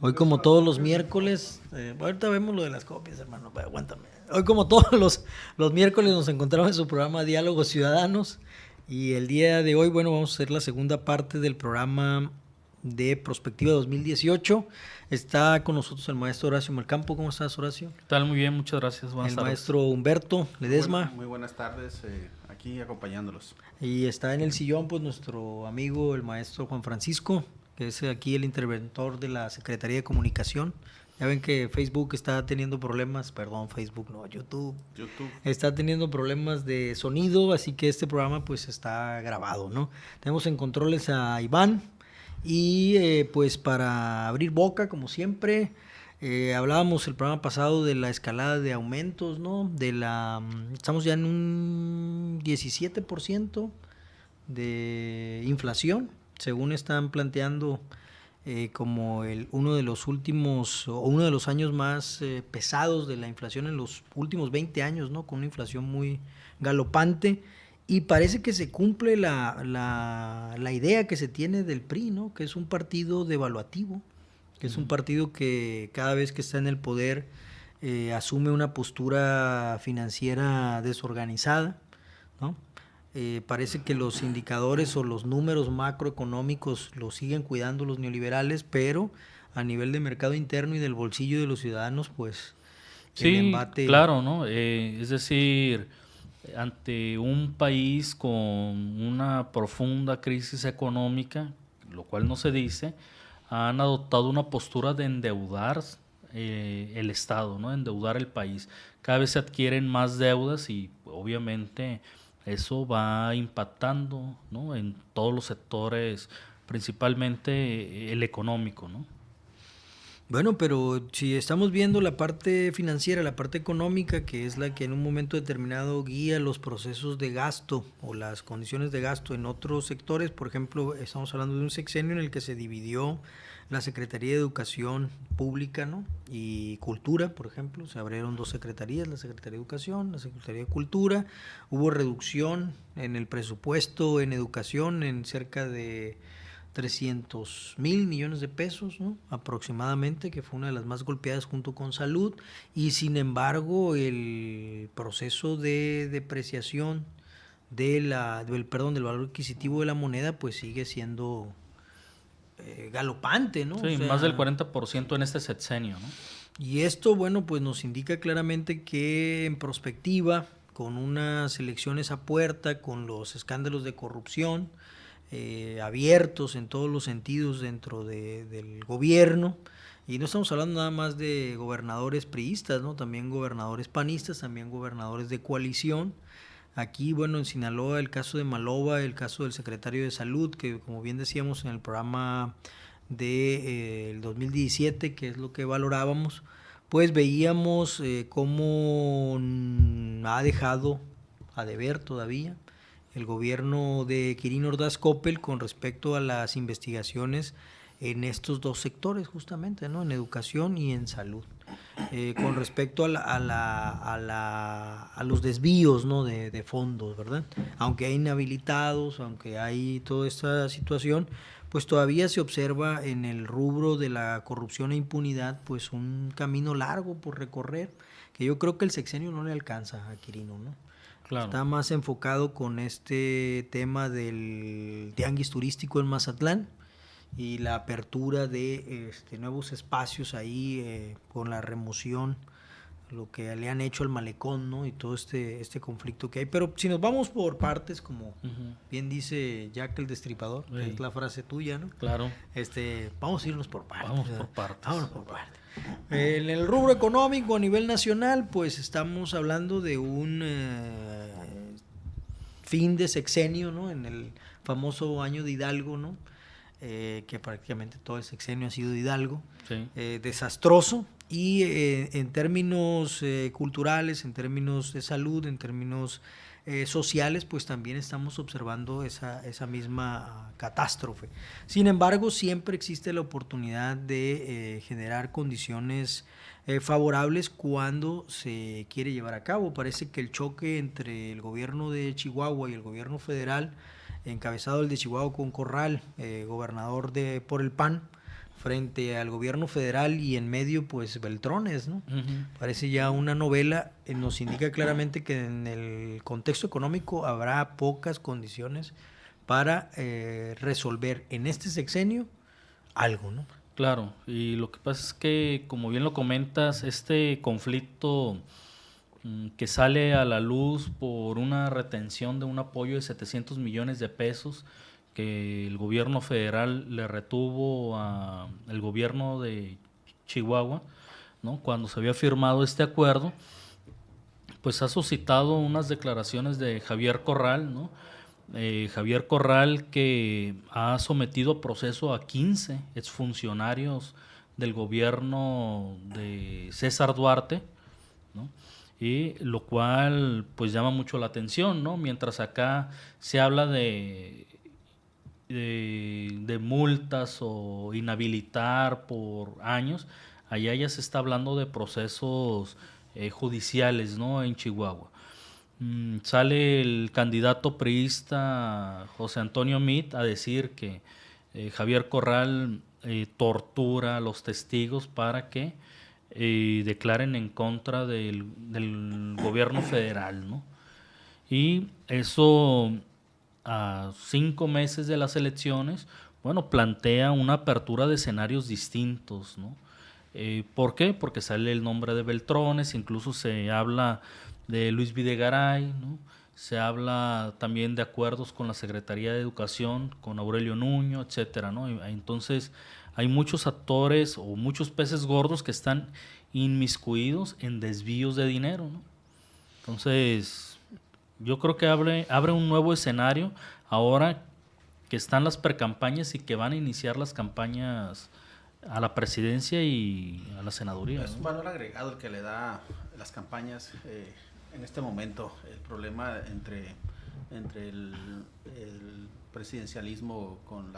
Hoy como todos los miércoles, ahorita vemos lo de las copias, hermano, pero aguántame. Hoy como todos los miércoles nos encontramos en su programa Diálogos Ciudadanos y el día de hoy, bueno, vamos a hacer la segunda parte del programa de Prospectiva 2018. Está con nosotros el maestro Horacio Malcampo. ¿Cómo estás, Horacio? ¿Qué tal? Muy bien, muchas gracias. Buenas El tardes. maestro Humberto Ledesma. Muy buenas tardes, aquí acompañándolos. Y está en el sillón, pues, nuestro amigo, el maestro Juan Francisco, que es aquí el interventor de la Secretaría de Comunicación. Ya ven que Facebook está teniendo problemas, perdón, Facebook no, YouTube está teniendo problemas de sonido, así que este programa pues está grabado, ¿no? Tenemos en controles a Iván y pues para abrir boca, como siempre, hablábamos el programa pasado de la escalada de aumentos, ¿no? Estamos ya en un 17% de inflación, según están planteando como uno de los últimos o uno de los años más pesados de la inflación en los últimos 20 años, ¿no? Con una inflación muy galopante y parece que se cumple la idea que se tiene del PRI, ¿no? Que es un partido devaluativo, que es un partido que cada vez que está en el poder asume una postura financiera desorganizada, ¿no? Parece que los indicadores o los números macroeconómicos los siguen cuidando los neoliberales, pero a nivel de mercado interno y del bolsillo de los ciudadanos, pues el Sí, embate... claro, ¿no? Es decir, ante un país con una profunda crisis económica, lo cual no se dice, han adoptado una postura de endeudar el Estado, ¿no? Endeudar el país. Cada vez se adquieren más deudas y obviamente eso va impactando, ¿no? En todos los sectores, principalmente el económico, ¿no? Bueno, pero si estamos viendo la parte financiera, la parte económica, que es la que en un momento determinado guía los procesos de gasto o las condiciones de gasto en otros sectores, por ejemplo, estamos hablando de un sexenio en el que se dividió la Secretaría de Educación Pública, ¿no? Y Cultura, por ejemplo, se abrieron dos secretarías, la Secretaría de Educación, la Secretaría de Cultura, hubo reducción en el presupuesto en educación en cerca de 300,000 millones de pesos, ¿no? Aproximadamente, que fue una de las más golpeadas junto con salud, y sin embargo el proceso de depreciación del valor adquisitivo de la moneda pues sigue siendo galopante, ¿no? Sí, O más del sea, 40% en este sexenio, ¿no? y esto, bueno, pues nos indica claramente que en prospectiva, con unas elecciones a puerta, con los escándalos de corrupción abiertos en todos los sentidos dentro del gobierno, y no estamos hablando nada más de gobernadores priistas, ¿no? También gobernadores panistas, también gobernadores de coalición. Aquí, bueno, en Sinaloa, el caso de Maloba, el caso del secretario de Salud, que como bien decíamos en el programa del 2017, que es lo que valorábamos, pues veíamos cómo ha dejado a deber todavía el gobierno de Quirino Ordaz Coppel con respecto a las investigaciones en estos dos sectores justamente, ¿no? En educación y en salud. Con respecto a los desvíos, ¿no? de fondos, ¿verdad? Aunque hay inhabilitados, aunque hay toda esta situación, pues todavía se observa en el rubro de la corrupción e impunidad pues un camino largo por recorrer, que yo creo que el sexenio no le alcanza a Quirino, ¿no? Claro. Está más enfocado con este tema del tianguis turístico en Mazatlán y la apertura de nuevos espacios ahí con la remoción, lo que le han hecho al malecón, ¿no? Y todo este conflicto que hay. Pero si nos vamos por partes, como bien dice Jack el Destripador, que es la frase tuya, ¿no? Claro. Vamos a irnos por partes. Vamos por partes. Vámonos por partes. En el rubro económico a nivel nacional, pues estamos hablando de un fin de sexenio, ¿no? En el famoso año de Hidalgo, ¿no? Que prácticamente todo el sexenio ha sido de Hidalgo, Sí. Desastroso, y en términos culturales, en términos de salud, en términos sociales, pues también estamos observando esa misma catástrofe. Sin embargo, siempre existe la oportunidad de generar condiciones favorables cuando se quiere llevar a cabo. Parece que el choque entre el gobierno de Chihuahua y el gobierno federal, encabezado el de Chihuahua con Corral, gobernador por el PAN, frente al gobierno federal y en medio, pues, Beltrones, ¿no? Ujú. Parece ya una novela, nos indica claramente que en el contexto económico habrá pocas condiciones para resolver en este sexenio algo, ¿no? Claro, y lo que pasa es que, como bien lo comentas, este conflicto que sale a la luz por una retención de un apoyo de 700 millones de pesos que el gobierno federal le retuvo al gobierno de Chihuahua, ¿no? Cuando se había firmado este acuerdo, pues ha suscitado unas declaraciones de Javier Corral, ¿no? Javier Corral, que ha sometido a proceso a 15 exfuncionarios del gobierno de César Duarte, ¿no? Y lo cual pues llama mucho la atención, ¿no? Mientras acá se habla de multas o inhabilitar por años, allá ya se está hablando de procesos judiciales, ¿no? En Chihuahua. Sale el candidato priista José Antonio Meade a decir que Javier Corral tortura a los testigos para que declaren en contra del gobierno federal, ¿no? Y eso a 5 meses de las elecciones, bueno, plantea una apertura de escenarios distintos, ¿no? ¿Por qué? Porque sale el nombre de Beltrones, incluso se habla de Luis Videgaray, ¿no? Se habla también de acuerdos con la Secretaría de Educación, con Aurelio Nuño, etcétera, ¿no? Entonces, hay muchos actores o muchos peces gordos que están inmiscuidos en desvíos de dinero, ¿no? Entonces, yo creo que abre un nuevo escenario ahora que están las precampañas y que van a iniciar las campañas a la presidencia y a la senaduría, Es ¿no? un valor agregado el que le da las campañas en este momento. El problema entre el presidencialismo con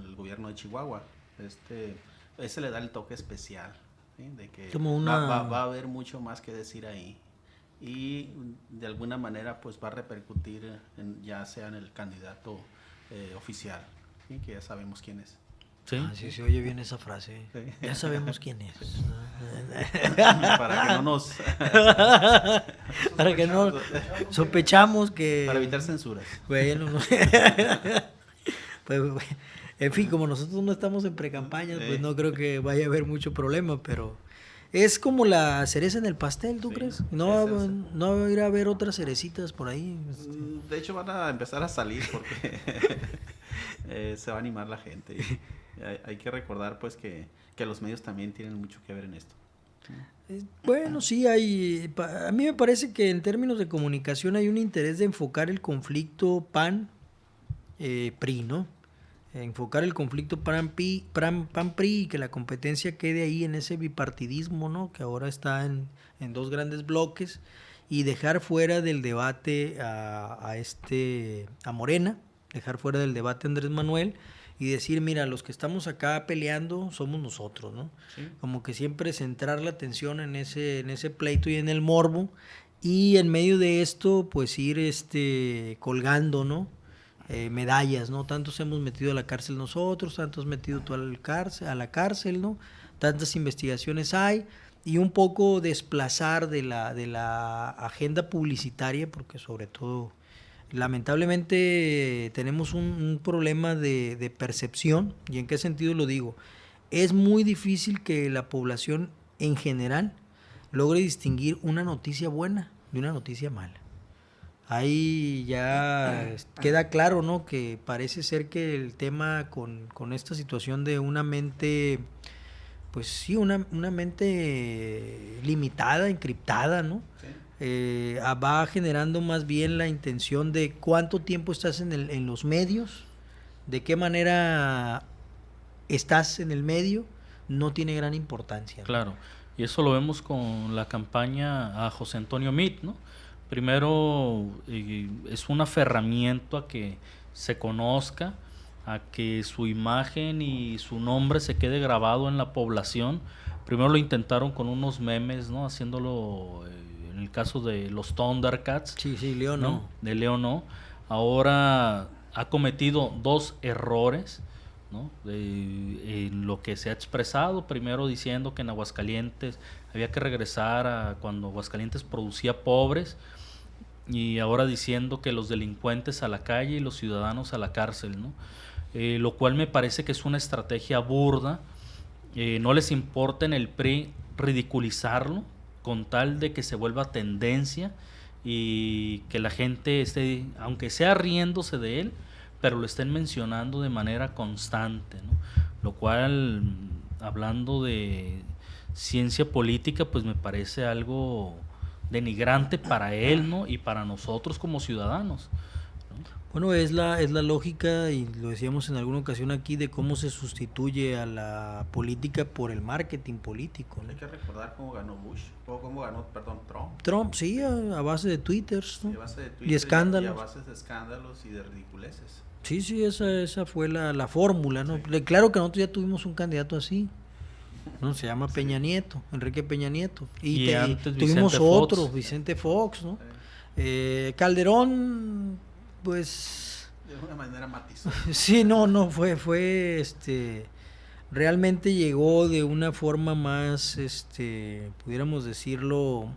el gobierno de Chihuahua, ese le da el toque especial, ¿sí? De que Como va a haber mucho más que decir ahí. Y de alguna manera pues va a repercutir ya sea en el candidato oficial, ¿sí? Que ya sabemos quién es. Sí. Ah, sí, se oye bien esa frase. Sí. Ya sabemos quién es. Para que no nos... Para que no sospechamos que... Para evitar censuras. Bueno, no. Pues, en fin, como nosotros no estamos en precampañas, pues no creo que vaya a haber mucho problema, pero es como la cereza en el pastel, ¿tú Sí, crees? No, es no va a ir a haber otras cerecitas por ahí. De hecho van a empezar a salir porque se va a animar la gente. Y hay que recordar pues que los medios también tienen mucho que ver en esto. Bueno, sí, a mí me parece que en términos de comunicación hay un interés de enfocar el conflicto PAN-PRI, ¿no? Enfocar el conflicto PAN-PRI y que la competencia quede ahí en ese bipartidismo, ¿no? Que ahora está en dos grandes bloques, y dejar fuera del debate a Morena, dejar fuera del debate a Andrés Manuel y decir, mira, los que estamos acá peleando somos nosotros, ¿no? Sí. Como que siempre centrar la atención en ese pleito y en el morbo, y en medio de esto pues ir colgando, ¿no? Medallas, ¿no? Tantos hemos metido a la cárcel nosotros, tantos metido tú a la cárcel, ¿no? Tantas investigaciones hay, y un poco desplazar de la agenda publicitaria, porque sobre todo lamentablemente tenemos un problema de percepción. ¿Y en qué sentido lo digo? Es muy difícil que la población en general logre distinguir una noticia buena de una noticia mala. Ahí ya queda claro, ¿no? Que parece ser que el tema con esta situación de una mente, pues sí, una mente limitada, encriptada, ¿no? Sí. Va generando más bien la intención de cuánto tiempo estás en los medios, de qué manera estás en el medio, no tiene gran importancia, ¿no? Claro, y eso lo vemos con la campaña a José Antonio Meade, ¿no? Primero es un aferramiento a que se conozca, a que su imagen y su nombre se quede grabado en la población. Primero lo intentaron con unos memes, ¿no? Haciéndolo en el caso de los Thundercats. Sí, León, ¿no? De León, no. Ahora ha cometido 2 errores. ¿no? En lo que se ha expresado, primero diciendo que en Aguascalientes había que regresar a cuando Aguascalientes producía pobres, y ahora diciendo que los delincuentes a la calle y los ciudadanos a la cárcel, ¿no? Lo cual me parece que es una estrategia burda. No les importa en el PRI ridiculizarlo con tal de que se vuelva tendencia y que la gente esté, aunque sea riéndose de él, pero lo estén mencionando de manera constante, ¿no? Lo cual, hablando de ciencia política, pues me parece algo denigrante para él, ¿no? Y para nosotros como ciudadanos, ¿no? Bueno, es la lógica, y lo decíamos en alguna ocasión aquí, de cómo se sustituye a la política por el marketing político, ¿no? Hay que recordar cómo ganó Bush, o cómo ganó, perdón, Trump. Trump, sí, a base de twitters, ¿no? Y a base de Twitter Y escándalos. y a base de escándalos y de ridiculeces. Sí, sí, esa fue la fórmula, ¿no? Sí. Claro que nosotros ya tuvimos un candidato así, ¿no? Se llama Peña Nieto, Enrique Peña Nieto. Y antes tuvimos Vicente otro, Fox. Vicente Fox, ¿no? Calderón, pues... De alguna manera matizó. Sí, no, fue realmente llegó de una forma más, pudiéramos decirlo,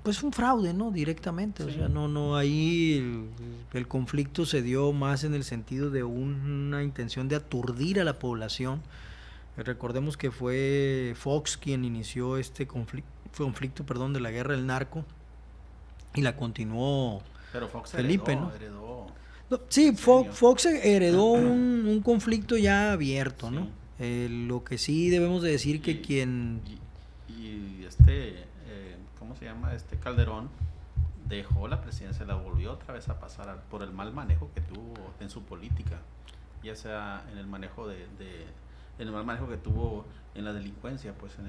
pues un fraude, ¿no? Directamente, sí. O sea, no, ahí el conflicto se dio más en el sentido de una intención de aturdir a la población. Recordemos que fue Fox quien inició este conflicto, de la guerra del narco, y la continuó. Pero Fox Felipe, heredó. No, sí, Fox heredó un conflicto ya abierto, ¿no? Sí. Lo que sí debemos de decir que ¿cómo se llama? Calderón dejó la presidencia, la volvió otra vez a pasar por el mal manejo que tuvo en su política, ya sea en el manejo en el mal manejo que tuvo en la delincuencia, pues en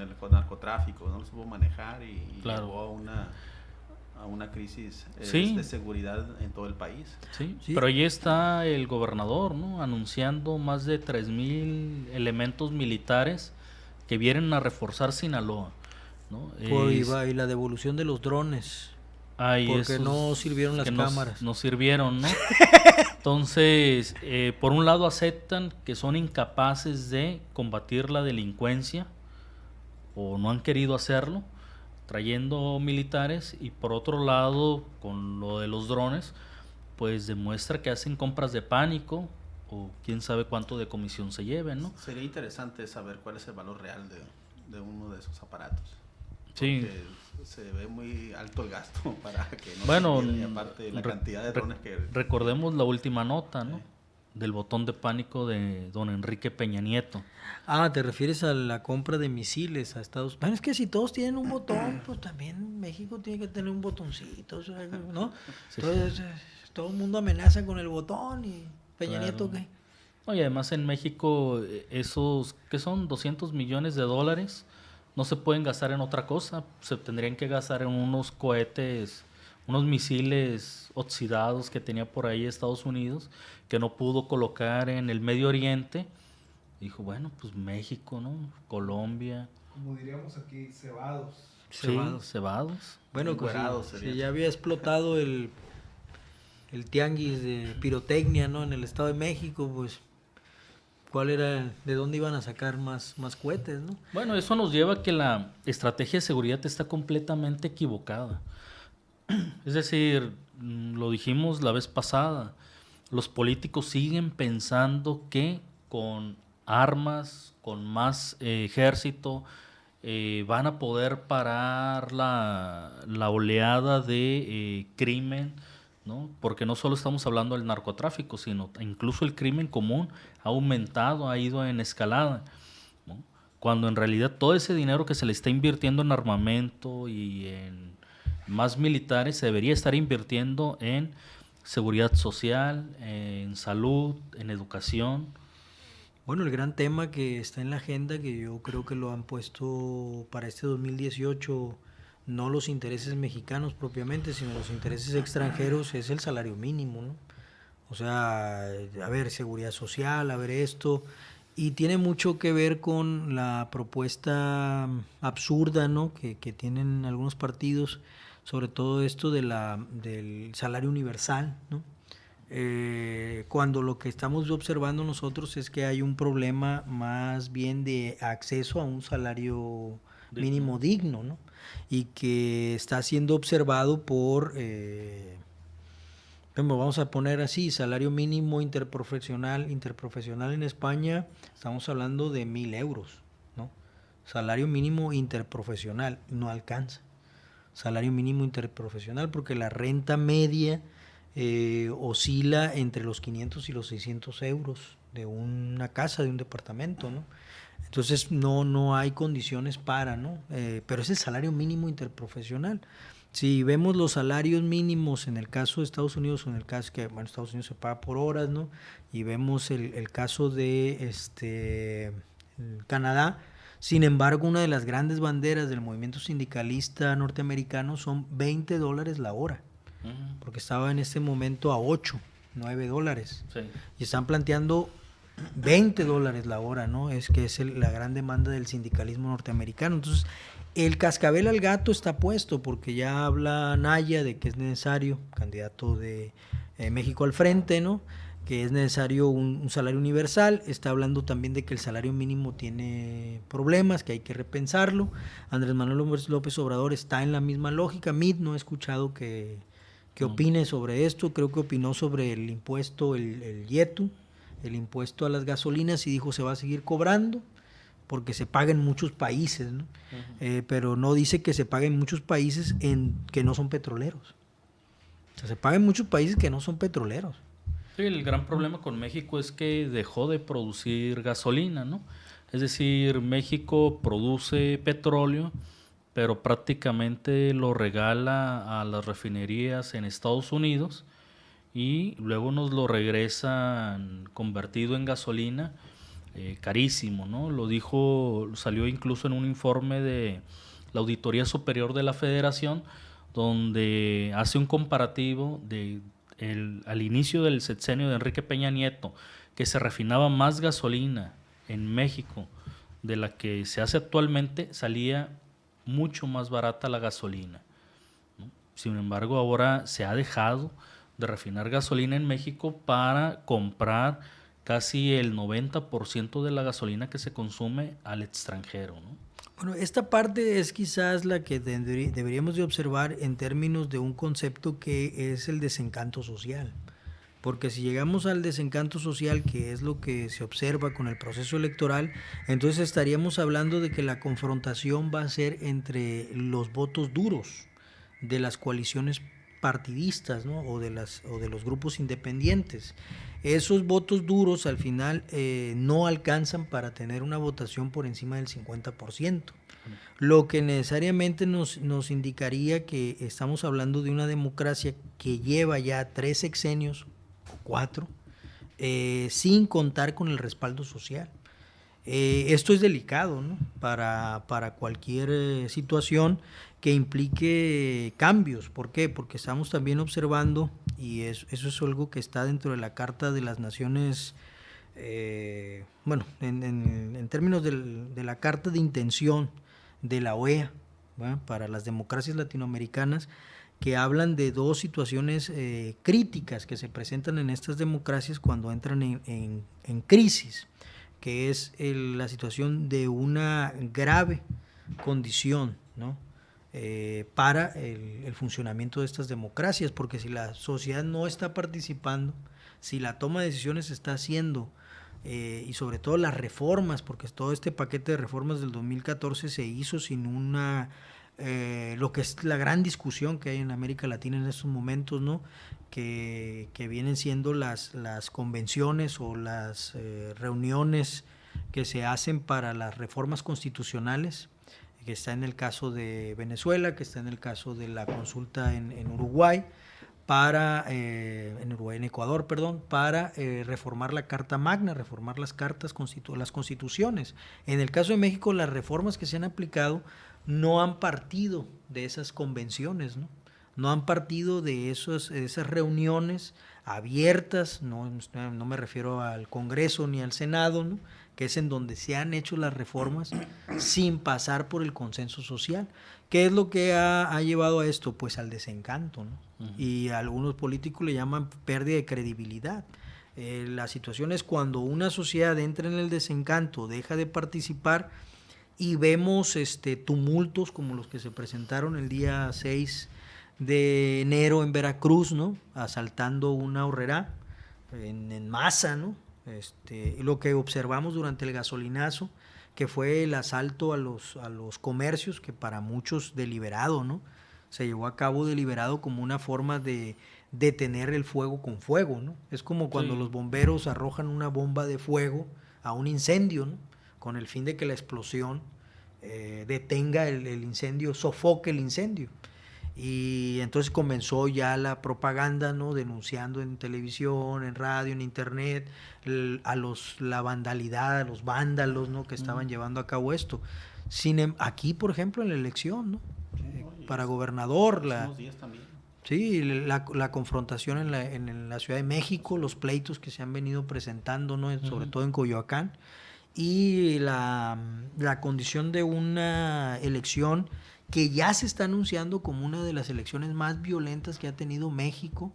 el narcotráfico, no lo supo manejar y claro. llevó a una crisis sí. de seguridad en todo el país. Sí, sí. Pero ahí está el gobernador, ¿no? Anunciando más de 3,000 elementos militares que vienen a reforzar Sinaloa, ¿no? Y la devolución de los drones. Porque no sirvieron las cámaras. No sirvieron, ¿no? Entonces, por un lado aceptan que son incapaces de combatir la delincuencia o no han querido hacerlo, trayendo militares, y por otro lado, con lo de los drones, pues demuestra que hacen compras de pánico o quién sabe cuánto de comisión se lleven, ¿no? Sería interesante saber cuál es el valor real de uno de esos aparatos. Sí. Porque se ve muy alto el gasto para que no bueno, se pierda, y aparte la cantidad de drones que... Recordemos la última nota, ¿no? Sí. Del botón de pánico de don Enrique Peña Nieto. ¿Te refieres a la compra de misiles a Estados Unidos? Bueno, es que si todos tienen un botón, pues también México tiene que tener un botoncito, ¿no? Sí. Entonces, todo el mundo amenaza con el botón, y Peña Nieto, ¿qué? Y además en México esos, ¿qué son? $200 millones, no se pueden gastar en otra cosa, se tendrían que gastar en unos cohetes, unos misiles oxidados que tenía por ahí Estados Unidos, que no pudo colocar en el Medio Oriente. Dijo, bueno, pues México, ¿no? Colombia. Como diríamos aquí, cebados. Sí, cebados. Bueno, pues si ya había explotado el tianguis de pirotecnia, ¿no? En el Estado de México, pues ¿cuál era, de dónde iban a sacar más cohetes, ¿no? Bueno, eso nos lleva a que la estrategia de seguridad está completamente equivocada. Es decir, lo dijimos la vez pasada, los políticos siguen pensando que con armas, con más ejército, van a poder parar la oleada de crimen, ¿no? Porque no solo estamos hablando del narcotráfico, sino incluso el crimen común ha aumentado, ha ido en escalada, ¿no? Cuando en realidad todo ese dinero que se le está invirtiendo en armamento y en más militares se debería estar invirtiendo en seguridad social, en salud, en educación. Bueno, el gran tema que está en la agenda, que yo creo que lo han puesto para este 2018, no los intereses mexicanos propiamente, sino los intereses extranjeros, es el salario mínimo, ¿no? O sea, a ver, seguridad social, a ver esto, y tiene mucho que ver con la propuesta absurda, ¿no? que tienen algunos partidos, sobre todo esto del salario universal, ¿no? cuando lo que estamos observando nosotros es que hay un problema más bien de acceso a un salario mínimo digno, ¿no? Y que está siendo observado por, vamos a poner así, salario mínimo interprofesional en España, estamos hablando de 1,000 euros, ¿no? Salario mínimo interprofesional, no alcanza. Salario mínimo interprofesional, porque la renta media oscila entre los 500 y los 600 euros de una casa, de un departamento, ¿no? Entonces no hay condiciones para, ¿no? Pero es el salario mínimo interprofesional. Si vemos los salarios mínimos en el caso de Estados Unidos, o en el caso que, bueno, Estados Unidos se paga por horas, ¿no? Y vemos el caso de Canadá. Sin embargo, una de las grandes banderas del movimiento sindicalista norteamericano son $20 la hora, porque estaba en este momento a $8, $9. Sí. Y están planteando $20 la hora, ¿no? Es que es la gran demanda del sindicalismo norteamericano. Entonces, el cascabel al gato está puesto, porque ya habla Naya de que es necesario, candidato de México al frente, ¿no? Que es necesario un salario universal. Está hablando también de que el salario mínimo tiene problemas, que hay que repensarlo. Andrés Manuel López Obrador está en la misma lógica. Mitt no he escuchado que opine sobre esto. Creo que opinó sobre el impuesto, el YETU, el impuesto a las gasolinas, y dijo se va a seguir cobrando porque se paga en muchos países, ¿no? Pero no dice que se paga en muchos países que no son petroleros. O sea, se paga en muchos países que no son petroleros. Sí, el gran problema con México es que dejó de producir gasolina, ¿no? Es decir, México produce petróleo, pero prácticamente lo regala a las refinerías en Estados Unidos y luego nos lo regresan convertido en gasolina, carísimo, ¿no? Salió incluso en un informe de la Auditoría Superior de la Federación, donde hace un comparativo al inicio del sexenio de Enrique Peña Nieto, que se refinaba más gasolina en México de la que se hace actualmente, salía mucho más barata la gasolina, ¿no? Sin embargo, ahora se ha dejado de refinar gasolina en México para comprar casi el 90% de la gasolina que se consume al extranjero, ¿no? Bueno, esta parte es quizás la que deberíamos de observar en términos de un concepto que es el desencanto social. Porque si llegamos al desencanto social, que es lo que se observa con el proceso electoral, entonces estaríamos hablando de que la confrontación va a ser entre los votos duros de las coaliciones partidistas, ¿no? o de los grupos independientes. Esos votos duros al final no alcanzan para tener una votación por encima del 50%, lo que necesariamente nos indicaría que estamos hablando de una democracia que lleva ya 3 sexenios o 4 sin contar con el respaldo social. Esto es delicado, ¿no? para cualquier situación que implique cambios. ¿Por qué? Porque estamos también observando, y eso es algo que está dentro de la Carta de las Naciones, en términos de la Carta de Intención de la OEA, ¿va? Para las democracias latinoamericanas, que hablan de 2 situaciones críticas que se presentan en estas democracias cuando entran en crisis, que es la situación de una grave condición, ¿no? Para el funcionamiento de estas democracias, porque si la sociedad no está participando, si la toma de decisiones se está haciendo, y sobre todo las reformas, porque todo este paquete de reformas del 2014 se hizo sin lo que es la gran discusión que hay en América Latina en estos momentos, ¿no? Que vienen siendo las convenciones o las reuniones que se hacen para las reformas constitucionales, que está en el caso de Venezuela, que está en el caso de la consulta en Uruguay, en Ecuador, para reformar la Carta Magna, reformar las constituciones. En el caso de México, las reformas que se han aplicado no han partido de esas convenciones, ¿no? No han partido de esas reuniones abiertas, no me refiero al Congreso ni al Senado, ¿no? que es en donde se han hecho las reformas sin pasar por el consenso social. ¿Qué es lo que ha llevado a esto? Pues al desencanto, ¿no? Y algunos políticos le llaman pérdida de credibilidad. La situación es cuando una sociedad entra en el desencanto, deja de participar y vemos tumultos como los que se presentaron el día 6 de enero en Veracruz, ¿no? Asaltando una horrera en masa, ¿no? Lo que observamos durante el gasolinazo, que fue el asalto a los comercios, que para muchos deliberado, ¿no? Se llevó a cabo deliberado como una forma de detener el fuego con fuego, ¿no? Es como cuando los bomberos arrojan una bomba de fuego a un incendio, ¿no? Con el fin de que la explosión detenga el incendio, sofoque el incendio. Y entonces comenzó ya la propaganda, ¿no? Denunciando en televisión, en radio, en internet, la vandalidad, a los vándalos, ¿no? Que estaban llevando a cabo esto. Aquí, por ejemplo, en la elección, ¿no? Para gobernador, sí, la confrontación en la Ciudad de México, los pleitos que se han venido presentando, ¿no? Sobre todo en Coyoacán, y la condición de una elección que ya se está anunciando como una de las elecciones más violentas que ha tenido México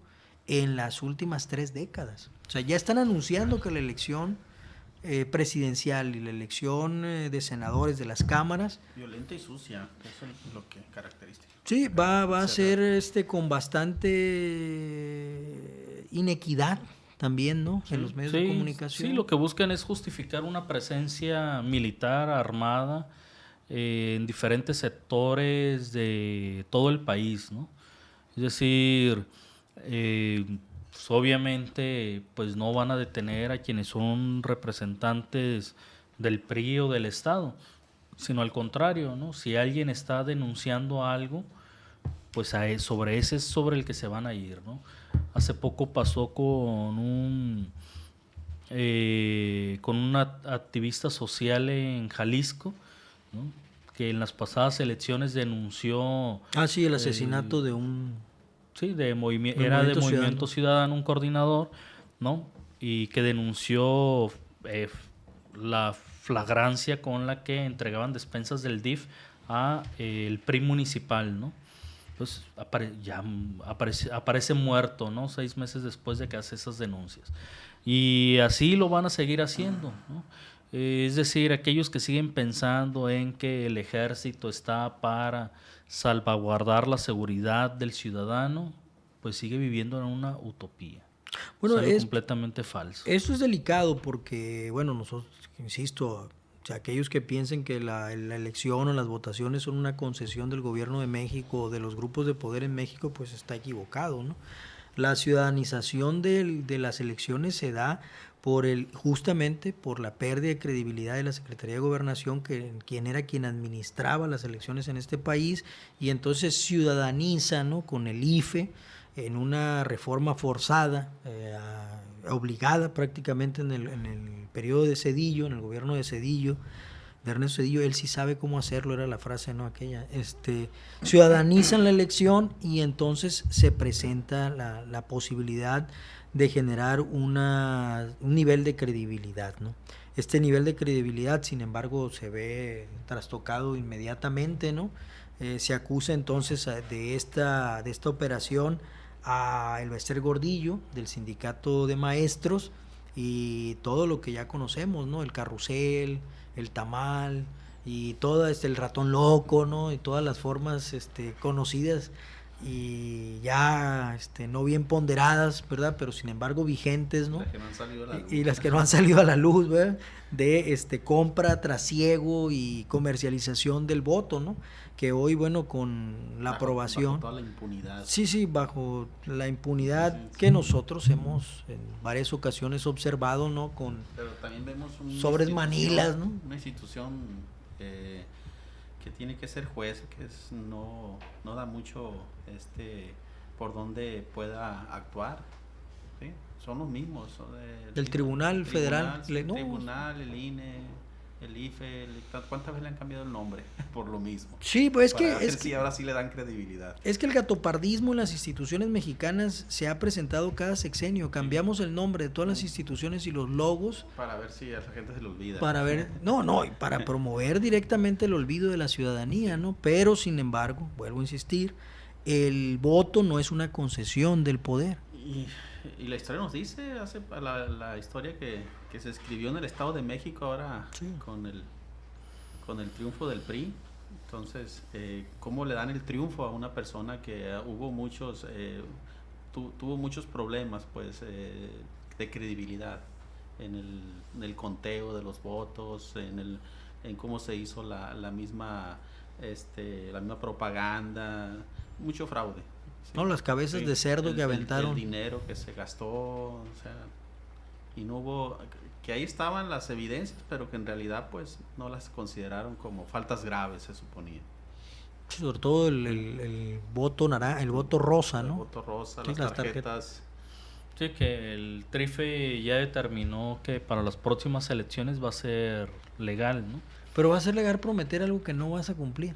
en las últimas 3 décadas. O sea, ya están anunciando que la elección presidencial y la elección de senadores de las cámaras... Violenta y sucia, eso es lo que caracteriza. Sí, va a ser con bastante inequidad también, ¿no? En los medios de comunicación. Sí, lo que buscan es justificar una presencia militar armada en diferentes sectores de todo el país, ¿no? Es decir, pues obviamente pues no van a detener a quienes son representantes del PRI o del Estado, sino al contrario, ¿no? Si alguien está denunciando algo, pues sobre ese es sobre el que se van a ir, ¿no? Hace poco pasó con una activista social en Jalisco, ¿no? Que en las pasadas elecciones denunció... sí, el asesinato de un... Sí, era de Movimiento Ciudadano, un coordinador, ¿no? Y que denunció la flagrancia con la que entregaban despensas del DIF a el PRI municipal, ¿no? Entonces aparece muerto, ¿no? 6 meses después de que hace esas denuncias. Y así lo van a seguir haciendo, ¿no? Es decir, aquellos que siguen pensando en que el ejército está para salvaguardar la seguridad del ciudadano, pues sigue viviendo en una utopía. Bueno, es completamente falso. Eso es delicado porque, bueno, nosotros, insisto, o sea, aquellos que piensen que la elección o las votaciones son una concesión del gobierno de México o de los grupos de poder en México, pues está equivocado, ¿no? La ciudadanización de las elecciones se da justamente por la pérdida de credibilidad de la Secretaría de Gobernación, quien administraba las elecciones en este país, y entonces ciudadaniza, ¿no? Con el IFE en una reforma forzada, obligada prácticamente en el periodo de Zedillo, en el gobierno de Zedillo, de Ernesto Zedillo. Él sí sabe cómo hacerlo, era la frase, ¿no? Aquella, ciudadanizan la elección y entonces se presenta la posibilidad de generar un nivel de credibilidad, ¿no? Este nivel de credibilidad, sin embargo, se ve trastocado inmediatamente, ¿no? Se acusa entonces de esta operación a Elbester Gordillo, del sindicato de maestros, y todo lo que ya conocemos, ¿no? El carrusel, el tamal y todo el ratón loco, ¿no? Y todas las formas conocidas y ya no bien ponderadas, ¿verdad? Pero sin embargo vigentes, ¿no? Y las que no han salido a la luz, ¿verdad? De compra, trasiego y comercialización del voto, ¿no? Que hoy, bueno, con la aprobación... Bajo toda la impunidad. Sí, bajo la impunidad que nosotros hemos en varias ocasiones observado, ¿no? Pero también vemos sobres Manilas, ¿no? Una institución que tiene que ser juez, que no da mucho por donde pueda actuar, ¿sí? Son los mismos. El Tribunal Federal. El Tribunal, el INE, el IFE, ¿cuántas veces le han cambiado el nombre por lo mismo? Sí, pues Para ver si ahora sí le dan credibilidad. Es que el gatopardismo en las instituciones mexicanas se ha presentado cada sexenio. Cambiamos el nombre de todas las instituciones y los logos. Para ver si a la gente se le olvida. Para ver, y para promover directamente el olvido de la ciudadanía, ¿no? Pero, sin embargo, vuelvo a insistir, el voto no es una concesión del poder. Y la historia nos dice, la historia que se escribió en el Estado de México ahora sí, con el triunfo del PRI. Entonces, ¿cómo le dan el triunfo a una persona que tuvo muchos problemas pues de credibilidad en el conteo de los votos, en cómo se hizo la misma propaganda, mucho fraude? Sí. No, las cabezas de cerdo que aventaron. El dinero que se gastó, o sea, y no hubo, que ahí estaban las evidencias, pero que en realidad pues no las consideraron como faltas graves, se suponía. Sobre todo el voto naranja, el voto rosa, ¿no? El voto rosa, sí, las tarjetas. Sí, que el TRIFE ya determinó que para las próximas elecciones va a ser legal, ¿no? Pero va a ser legal prometer algo que no vas a cumplir.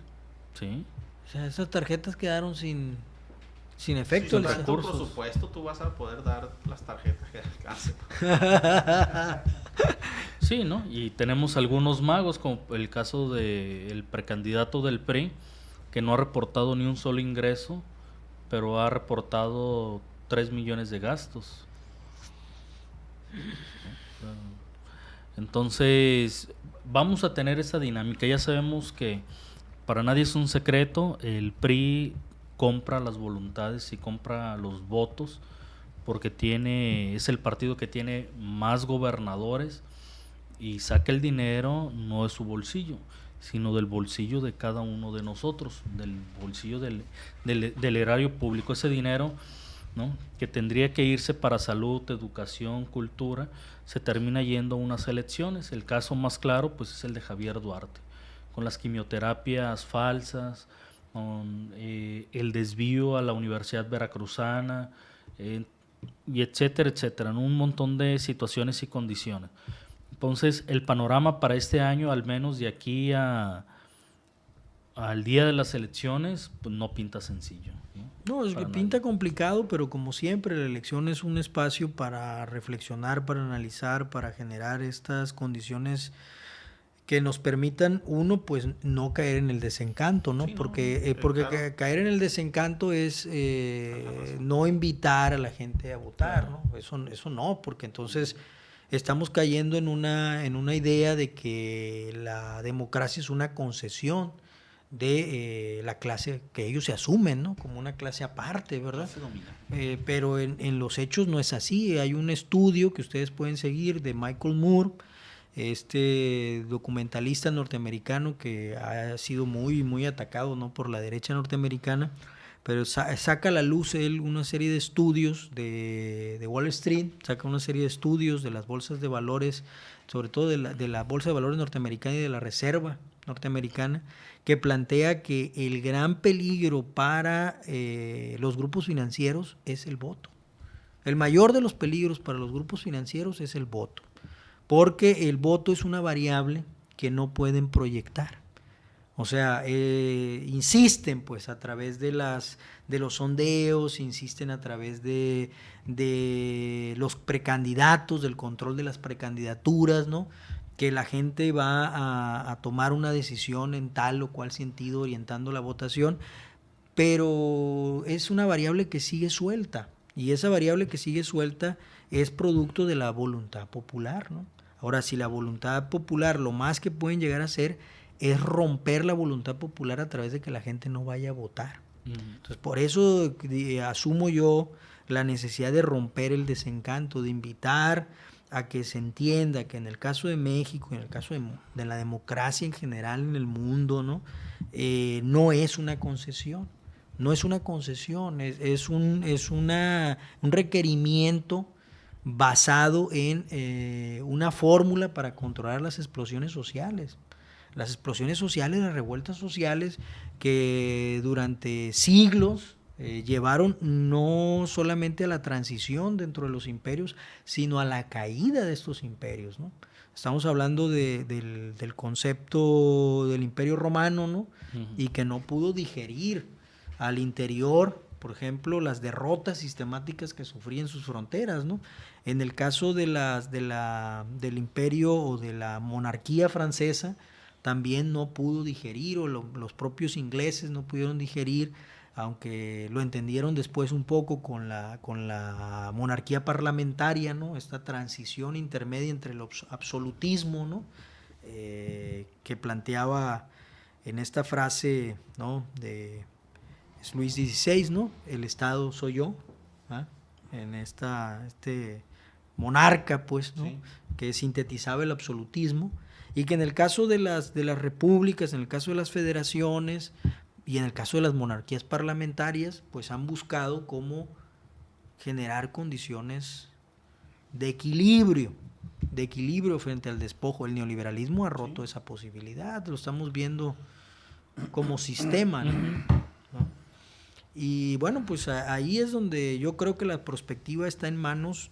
Sí. O sea, esas tarjetas quedaron sin efecto. Si por supuesto tú vas a poder dar las tarjetas que alcancen. Sí, ¿no? Y tenemos algunos magos, como el caso del precandidato del PRI, que no ha reportado ni un solo ingreso, pero ha reportado 3 millones de gastos. Entonces, vamos a tener esa dinámica. Ya sabemos que para nadie es un secreto, el PRI compra las voluntades y compra los votos porque es el partido que tiene más gobernadores y saca el dinero no de su bolsillo, sino del bolsillo de cada uno de nosotros, del bolsillo del erario público. Ese dinero, ¿no?, que tendría que irse para salud, educación, cultura, se termina yendo a unas elecciones. El caso más claro pues es el de Javier Duarte, con las quimioterapias falsas, con el desvío a la Universidad Veracruzana, y etcétera, etcétera, ¿no? Un montón de situaciones y condiciones. Entonces, el panorama para este año, al menos de aquí al día de las elecciones, pues no pinta sencillo. No, es que pinta complicado, pero como siempre, la elección es un espacio para reflexionar, para analizar, para generar estas condiciones que nos permitan, uno, pues no caer en el desencanto, ¿no? Sí, porque claro, caer en el desencanto es no invitar a la gente a votar, claro, ¿no? Eso no, porque entonces estamos cayendo en una idea de que la democracia es una concesión de la clase que ellos se asumen, ¿no?, como una clase aparte, ¿verdad? Pero en los hechos no es así. Hay un estudio que ustedes pueden seguir de Michael Moore, este documentalista norteamericano que ha sido muy, muy atacado, ¿no?, por la derecha norteamericana, pero saca a la luz él una serie de estudios de Wall Street, saca una serie de estudios de las bolsas de valores, sobre todo de la bolsa de valores norteamericana y de la reserva norteamericana, que plantea que el gran peligro para los grupos financieros es el voto. El mayor de los peligros para los grupos financieros es el voto, porque el voto es una variable que no pueden proyectar. O sea, insisten pues a través de los sondeos, insisten a través de los precandidatos, del control de las precandidaturas, ¿no?, que la gente va a tomar una decisión en tal o cual sentido orientando la votación, pero es una variable que sigue suelta, y esa variable que sigue suelta es producto de la voluntad popular, ¿no? Ahora, si la voluntad popular, lo más que pueden llegar a hacer es romper la voluntad popular a través de que la gente no vaya a votar. Entonces, por eso asumo yo la necesidad de romper el desencanto, de invitar a que se entienda que en el caso de México, en el caso de la democracia en general en el mundo, ¿no?, no es una concesión. No es una concesión, es un requerimiento basado en una fórmula para controlar las explosiones sociales. Las explosiones sociales, las revueltas sociales que durante siglos llevaron no solamente a la transición dentro de los imperios, sino a la caída de estos imperios, ¿no? Estamos hablando del concepto del Imperio Romano, ¿no? Y que no pudo digerir al interior, por ejemplo, las derrotas sistemáticas que sufría en sus fronteras, ¿no? En el caso del imperio o de la monarquía francesa, también no pudo digerir, o los propios ingleses no pudieron digerir, aunque lo entendieron después un poco con la monarquía parlamentaria, ¿no? Esta transición intermedia entre el absolutismo, ¿no? Que planteaba en esta frase, ¿no? De Luis XVI, ¿no? El Estado soy yo, ¿ah? En este monarca, pues, ¿no? Sí. Que sintetizaba el absolutismo, y que en el caso de las repúblicas, en el caso de las federaciones y en el caso de las monarquías parlamentarias, pues han buscado cómo generar condiciones de equilibrio frente al despojo. El neoliberalismo ha roto esa posibilidad, lo estamos viendo como sistema, ¿no? Y bueno, pues ahí es donde yo creo que la perspectiva está en manos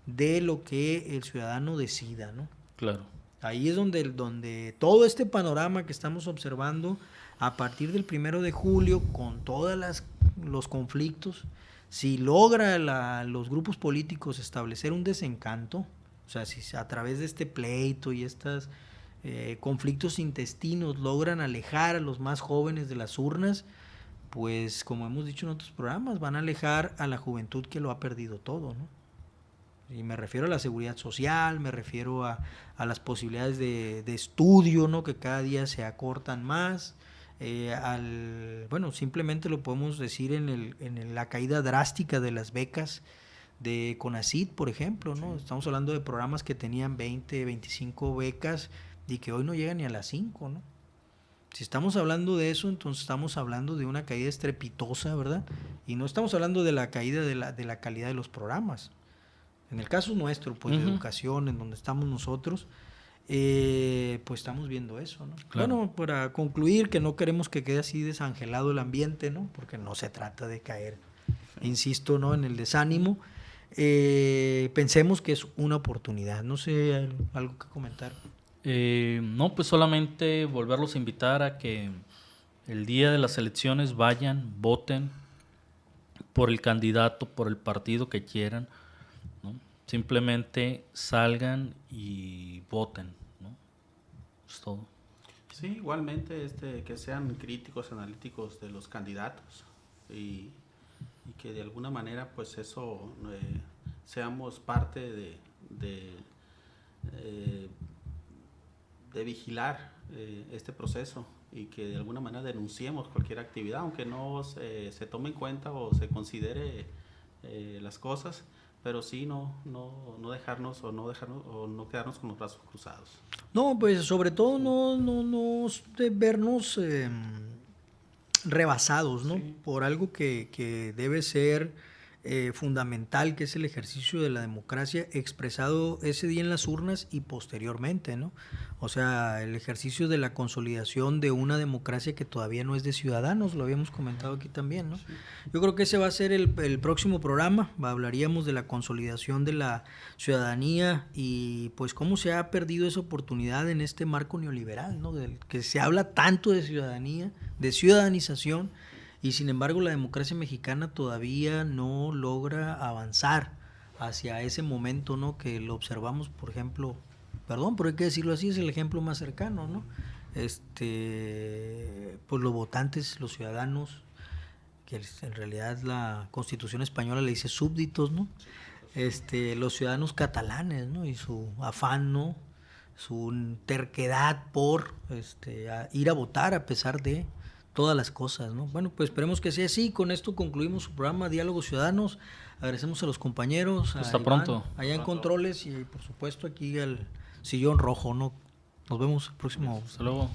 de lo que el ciudadano decida, ¿no? Claro. Ahí es donde todo este panorama que estamos observando a partir del 1 de julio, con todos los conflictos, si logra los grupos políticos establecer un desencanto, o sea, si a través de este pleito y estos conflictos intestinos logran alejar a los más jóvenes de las urnas, pues como hemos dicho en otros programas, van a alejar a la juventud que lo ha perdido todo, ¿no? Y me refiero a la seguridad social, me refiero a las posibilidades de estudio, ¿no? Que cada día se acortan más, bueno, simplemente lo podemos decir en la caída drástica de las becas de CONACYT, por ejemplo, ¿no? Sí. Estamos hablando de programas que tenían 20, 25 becas y que hoy no llegan ni a las 5, ¿no? Si estamos hablando de eso, entonces estamos hablando de una caída estrepitosa, ¿verdad? Y no estamos hablando de la caída de la calidad de los programas. En el caso nuestro, pues, de educación, en donde estamos nosotros, pues estamos viendo eso, ¿no? Claro. Bueno, para concluir, que no queremos que quede así desangelado el ambiente, ¿no? Porque no se trata de caer, insisto, ¿no? En el desánimo. Pensemos que es una oportunidad. No sé, ¿algo que comentar? No, pues solamente volverlos a invitar a que el día de las elecciones vayan, voten por el candidato, por el partido que quieran, ¿no? Simplemente salgan y voten, ¿no? Es todo. Sí, igualmente que sean críticos, analíticos de los candidatos y que de alguna manera pues eso seamos parte de vigilar este proceso y que de alguna manera denunciemos cualquier actividad, aunque no se tome en cuenta o se considere las cosas, pero sí no dejarnos o no quedarnos con los brazos cruzados. No, pues sobre todo no vernos rebasados, ¿no? Sí. Por algo que debe ser fundamental, que es el ejercicio de la democracia expresado ese día en las urnas y posteriormente, ¿no? O sea, el ejercicio de la consolidación de una democracia que todavía no es de ciudadanos, lo habíamos comentado aquí también, ¿no? Sí. Yo creo que ese va a ser el próximo programa. Hablaríamos de la consolidación de la ciudadanía y pues cómo se ha perdido esa oportunidad en este marco neoliberal, ¿no? Del que se habla tanto de ciudadanía, de ciudadanización, y sin embargo la democracia mexicana todavía no logra avanzar hacia ese momento, ¿no? Que lo observamos, por ejemplo, perdón, pero hay que decirlo así, es el ejemplo más cercano, ¿no? Pues los votantes, los ciudadanos, que en realidad la Constitución española le dice súbditos, ¿no? Los ciudadanos catalanes, ¿no? Y su afán, ¿no? Su terquedad por ir a votar a pesar de todas las cosas, ¿no? Bueno, pues esperemos que sea así. Con esto concluimos su programa Diálogos Ciudadanos. Agradecemos a los compañeros. Hasta pronto. Allá en Controles y por supuesto aquí al sillón rojo, ¿no? Nos vemos el próximo. Hasta luego.